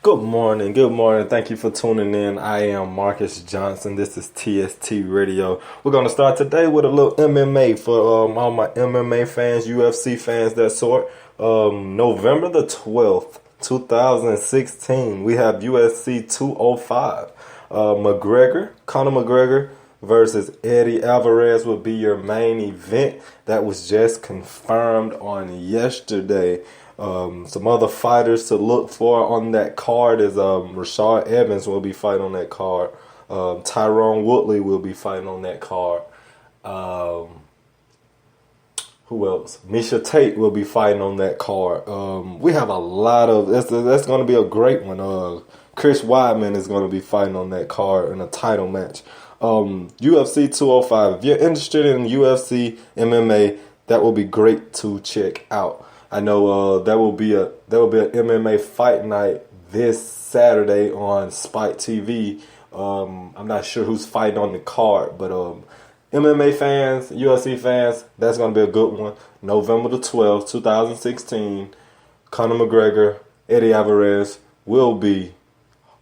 Good morning. Good morning. Thank you for tuning in. I am Marcus Johnson. This is TST Radio. We're going to start today with a little MMA for all my MMA fans, UFC fans, that sort. November the 12th, 2016, we have UFC 205. Conor McGregor versus Eddie Alvarez will be your main event. That was just confirmed on yesterday. Some other fighters to look for on that card is Rashad Evans will be fighting on that card. Tyrone Woodley will be fighting on that card. Who else? Misha Tate will be fighting on that card. We have a lot of that's going to be a great one. Chris Weidman is going to be fighting on that card in a title match. UFC 205. If you're interested in UFC MMA, that will be great to check out. I know there will be an MMA fight night this Saturday on Spike TV. I'm not sure who's fighting on the card, but MMA fans, UFC fans, that's going to be a good one. November the 12th, 2016, Conor McGregor, Eddie Alvarez will be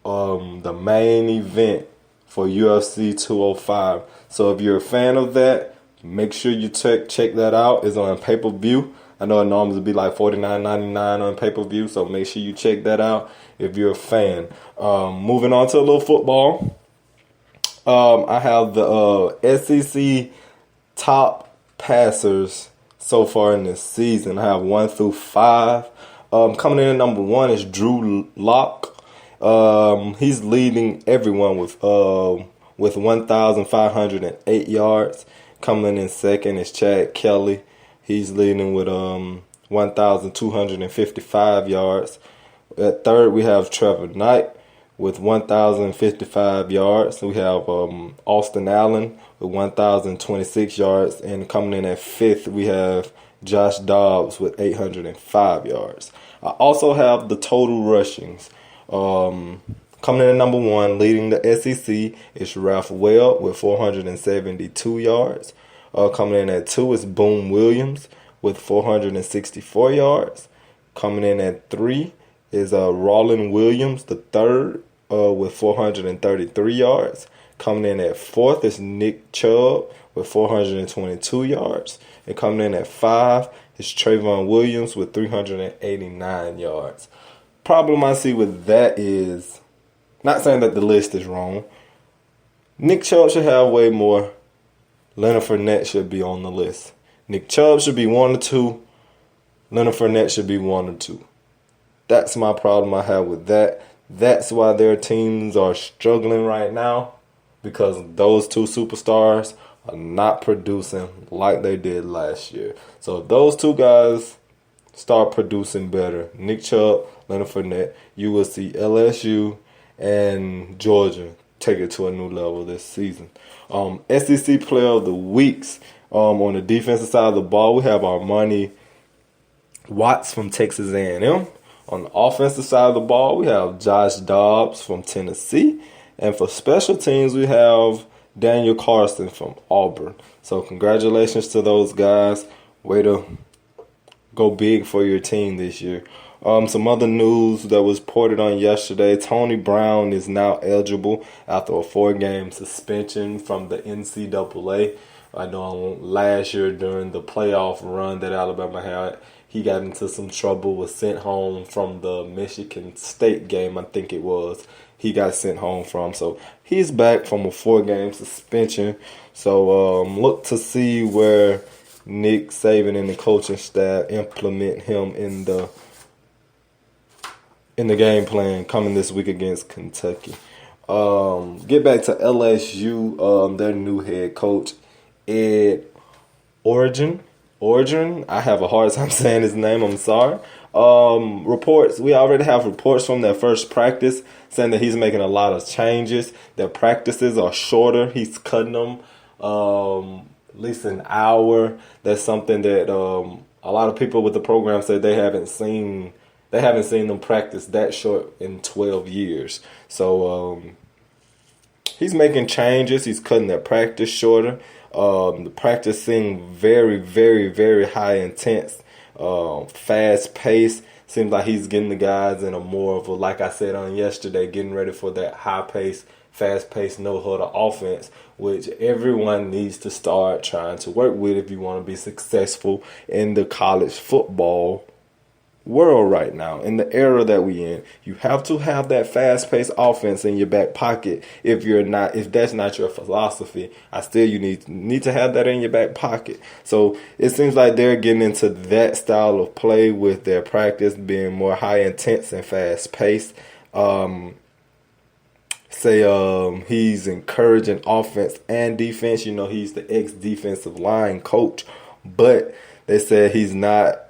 the main event for UFC 205. So if you're a fan of that, make sure you check that out. It's on pay-per-view. I know it normally would be like $49.99 on pay-per-view, so make sure you check that out if you're a fan. Moving on to a little football. I have the SEC top passers so far in this season. I have 1 through 5. Coming in at number 1 is Drew Lock. He's leading everyone with 1,508 yards. Coming in second is Chad Kelly. He's leading with 1,255 yards. At third, we have Trevor Knight with 1,055 yards. We have Austin Allen with 1,026 yards. And coming in at fifth, we have Josh Dobbs with 805 yards. I also have the total rushings. Coming in at number 1, leading the SEC, is Ralph Webb with 472 yards. Coming in at 2 is Boone Williams with 464 yards. Coming in at 3 is Rollin Williams, the third, with 433 yards. Coming in at 4th is Nick Chubb with 422 yards. And coming in at 5 is Trayvon Williams with 389 yards. Problem I see with that is, not saying that the list is wrong, Nick Chubb should have way more. Leonard Fournette should be on the list. Nick Chubb should be 1 or 2. Leonard Fournette should be 1 or 2. That's my problem I have with that. That's why their teams are struggling right now, because those two superstars are not producing like they did last year. So if those two guys start producing better, Nick Chubb, Leonard Fournette, you will see LSU and Georgia take it to a new level this season. SEC Player of the Weeks. On the defensive side of the ball, we have Armani Watts from Texas A&M. On the offensive side of the ball, we have Josh Dobbs from Tennessee. And for special teams, we have Daniel Carson from Auburn. So congratulations to those guys. Way to go big for your team this year. Some other news that was reported on yesterday, Tony Brown is now eligible after a 4-game suspension from the NCAA. I know last year during the playoff run that Alabama had, he got into some trouble, was sent home from the Michigan State game, I think it was. He got sent home from. So he's back from a 4-game suspension. So look to see where Nick Saban and the coaching staff implement him in the game plan coming this week against Kentucky. Get back to LSU, their new head coach, Ed Orgeron. I have a hard time saying his name, I'm sorry. We already have reports from their first practice saying that he's making a lot of changes. Their practices are shorter. He's cutting them at least an hour. That's something that a lot of people with the program say they haven't seen them practice that short in 12 years. So he's making changes. He's cutting their practice shorter. The practicing very, very, very high intense, fast pace. seems like he's getting the guys in a more of a, like I said on yesterday, getting ready for that high pace, fast paced, no huddle offense, which everyone needs to start trying to work with if you want to be successful in the college football world right now, in the era that we in. You have to have that fast-paced offense in your back pocket. If that's not your philosophy, you need to have that in your back pocket. So it seems like they're getting into that style of play with their practice being more high intense and fast-paced. He's encouraging offense and defense. He's the ex-defensive line coach, but they said he's not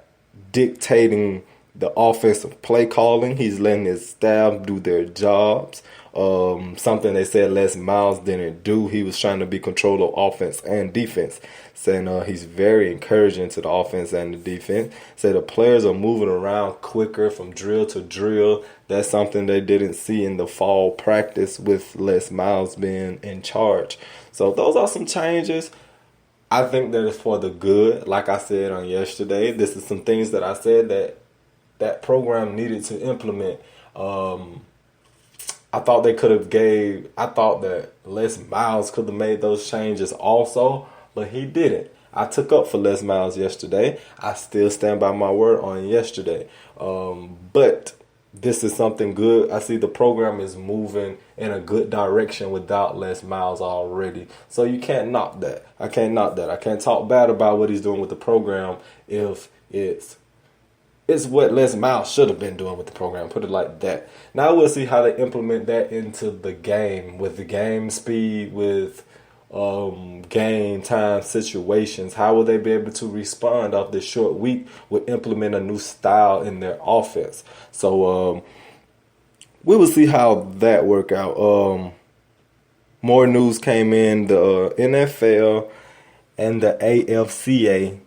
dictating the offensive play calling. He's letting his staff do their jobs. Something they said Les Miles didn't do. He was trying to be control of offense and defense. Saying he's very encouraging to the offense and the defense. Said the players are moving around quicker from drill to drill. That's something they didn't see in the fall practice with Les Miles being in charge. So those are some changes. I think that it's for the good. Like I said on yesterday, this is some things that I said that program needed to implement. I thought that Les Miles could have made those changes also, but he didn't. I took up for Les Miles yesterday. I still stand by my word on yesterday. But this is something good. I see the program is moving in a good direction without Les Miles already. So you can't knock that. I can't knock that. I can't talk bad about what he's doing with the program if it's what Les Miles should have been doing with the program. Put it like that. Now we'll see how they implement that into the game, with the game speed, with game time situations. How will they be able to respond off this short week with implement a new style in their offense? So we will see how that work out. More news came in. The NFL and the AFCA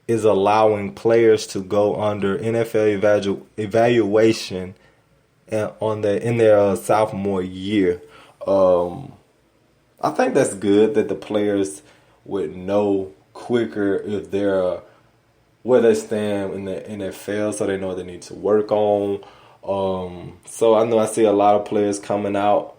is allowing players to go under NFL evaluation in their sophomore year. I think that's good that the players would know quicker if they're where they stand in the NFL, so they know what they need to work on. So I know I see a lot of players coming out,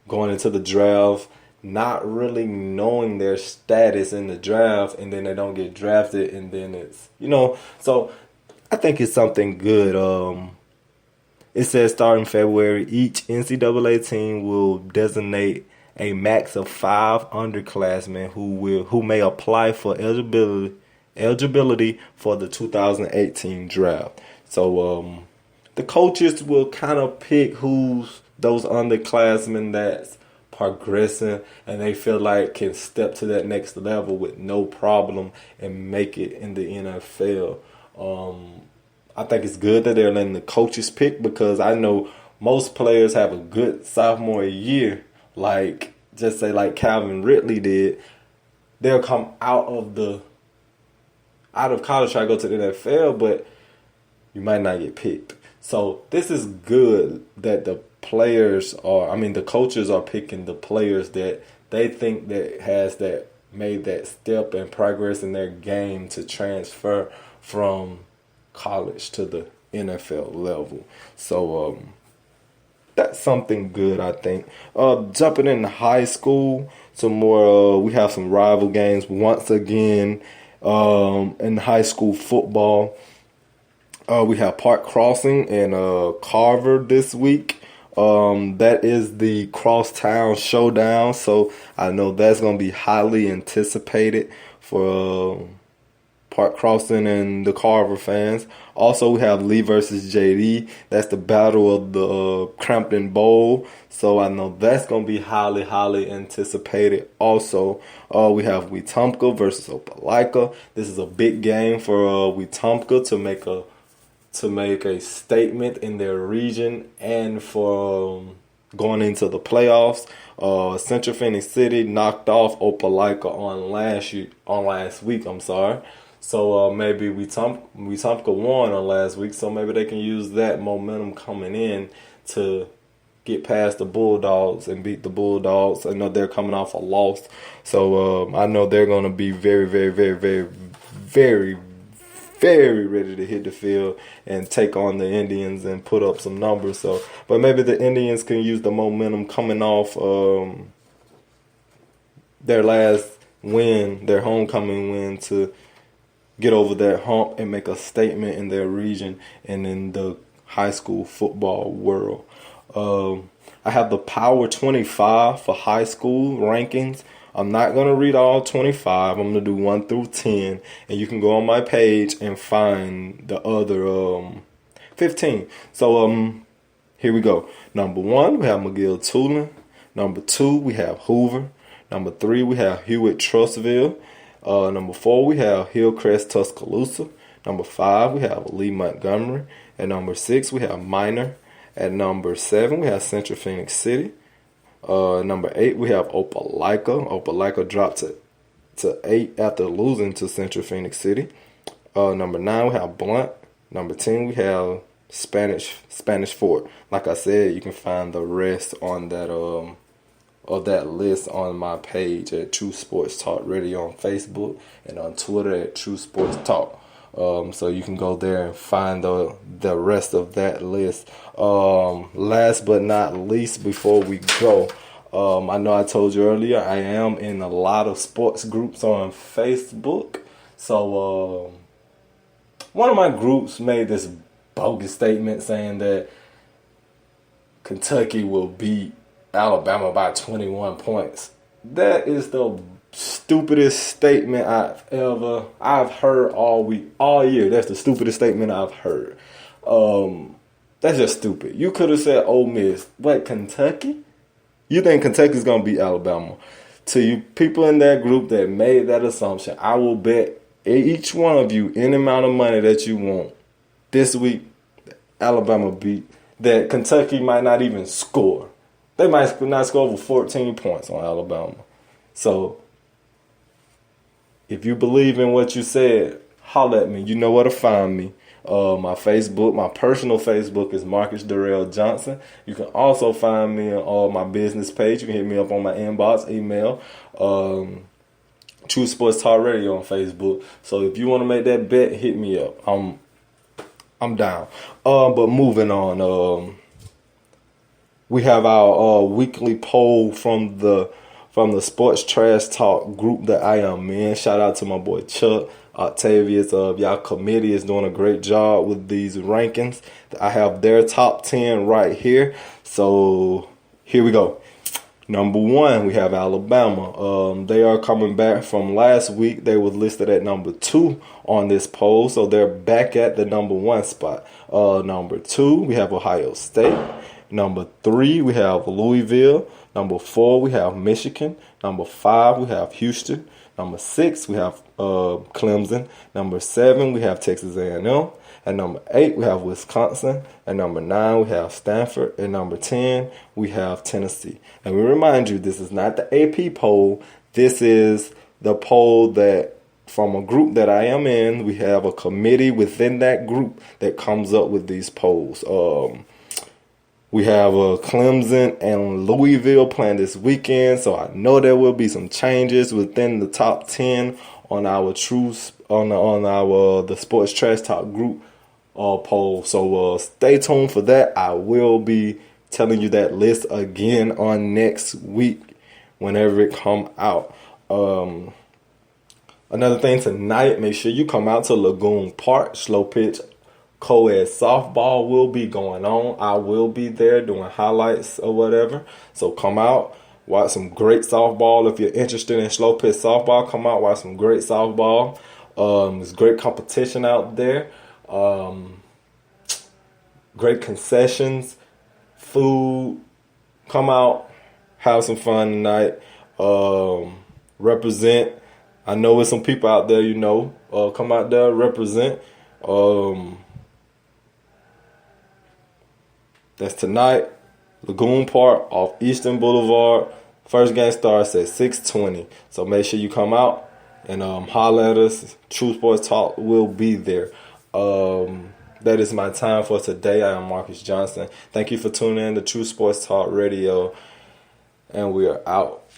going into the draft, not really knowing their status in the draft, and then they don't get drafted, and then it's, so I think it's something good. It says starting February, each NCAA team will designate a max of 5 underclassmen who may apply for eligibility for the 2018 draft. So the coaches will kind of pick who's those underclassmen that's progressing and they feel like can step to that next level with no problem and make it in the NFL. I think it's good that they're letting the coaches pick, because I know most players have a good sophomore year, like just say like Calvin Ridley did. They'll come out of college, try to go to the NFL, but you might not get picked. So this is good that the coaches are picking the players that they think that made that step and progress in their game to transfer from college to the NFL level. So that's something good, I think. Jumping into high school, some more. We have some rival games once again in high school football. We have Park Crossing and Carver this week. That is the crosstown showdown, so I know that's going to be highly anticipated for Park Crossing and the Carver fans. Also, we have Lee versus JD. That's the battle of the Crampton Bowl, so I know that's going to be highly, highly anticipated. Also, we have Wetumpka versus Opelika. This is a big game for Wetumpka to make a statement in their region and for going into the playoffs. Central Phoenix City knocked off Opelika on last week. So maybe Wetumpka won on last week, so maybe they can use that momentum coming in to get past the Bulldogs and beat the Bulldogs. I know they're coming off a loss, so I know they're going to be very, very, very, very, very, very ready to hit the field and take on the Indians and put up some numbers. So, but maybe the Indians can use the momentum coming off their last win, their homecoming win, to get over that hump and make a statement in their region and in the high school football world. I have the Power 25 for high school rankings. I'm not going to read all 25. I'm going to do 1 through 10. And you can go on my page and find the other 15. So here we go. Number 1, we have McGill-Tulane. Number 2, we have Hoover. Number 3, we have Hewitt-Trussville. Number 4, we have Hillcrest-Tuscaloosa. Number 5, we have Lee-Montgomery. At number 6, we have Minor. At number 7, we have Central Phoenix City. Number 8, we have Opelika. Opelika dropped to 8 after losing to Central Phoenix City. Number 9, we have Blunt. Number 10, we have Spanish Fort. Like I said, you can find the rest on that of that list on my page at True Sports Talk Radio on Facebook and on Twitter at True Sports Talk. So you can go there and find the rest of that list. Last but not least, before we go, I know I told you earlier, I am in a lot of sports groups on Facebook. So one of my groups made this bogus statement saying that Kentucky will beat Alabama by 21 points. That is the stupidest statement I've heard all year. That's the stupidest statement I've heard. That's just stupid. You could have said Ole Miss. What, Kentucky? You think Kentucky's gonna beat Alabama? To you people in that group that made that assumption, I will bet each one of you any amount of money that you want this week Alabama beat that Kentucky might not even score. They might not score over 14 points on Alabama. So if you believe in what you said, holler at me. You know where to find me. My Facebook, my personal Facebook is Marcus Darrell Johnson. You can also find me on my business page. You can hit me up on my inbox, email, True Sports Talk Radio on Facebook. So if you want to make that bet, hit me up. I'm down. But moving on, we have our weekly poll from the Sports Trash Talk group that I am in. Shout out to my boy Chuck. Octavius, y'all committee is doing a great job with these rankings. I have their top 10 right here. So here we go. Number 1, we have Alabama. They are coming back from last week. They were listed at number 2 on this poll. So they're back at the number 1 spot. Number 2, we have Ohio State. Number 3, we have Louisville. Number 4, we have Michigan. Number 5, we have Houston. Number 6, we have Clemson. Number 7, we have Texas A&M. At number 8, we have Wisconsin. At number 9, we have Stanford. At number 10, we have Tennessee. And we remind you, this is not the AP poll. This is the poll that from a group that I am in. We have a committee within that group that comes up with these polls. We have Clemson and Louisville playing this weekend, so I know there will be some changes within the top 10 on our the Sports Trash Talk group poll. So stay tuned for that. I will be telling you that list again on next week whenever it come out. Another thing tonight, make sure you come out to Lagoon Park, slow pitch. Co-ed softball will be going on. I will be there doing highlights or whatever. So come out, watch some great softball. If you're interested in slow pitch softball, come out, watch some great softball. There's great competition out there. Great concessions, food. Come out, have some fun tonight. Represent. I know there's some people out there, come out there, represent. That's tonight, Lagoon Park off Eastern Boulevard. First game starts at 6:20. So make sure you come out and holler at us. True Sports Talk will be there. That is my time for today. I am Marcus Johnson. Thank you for tuning in to True Sports Talk Radio. And we are out.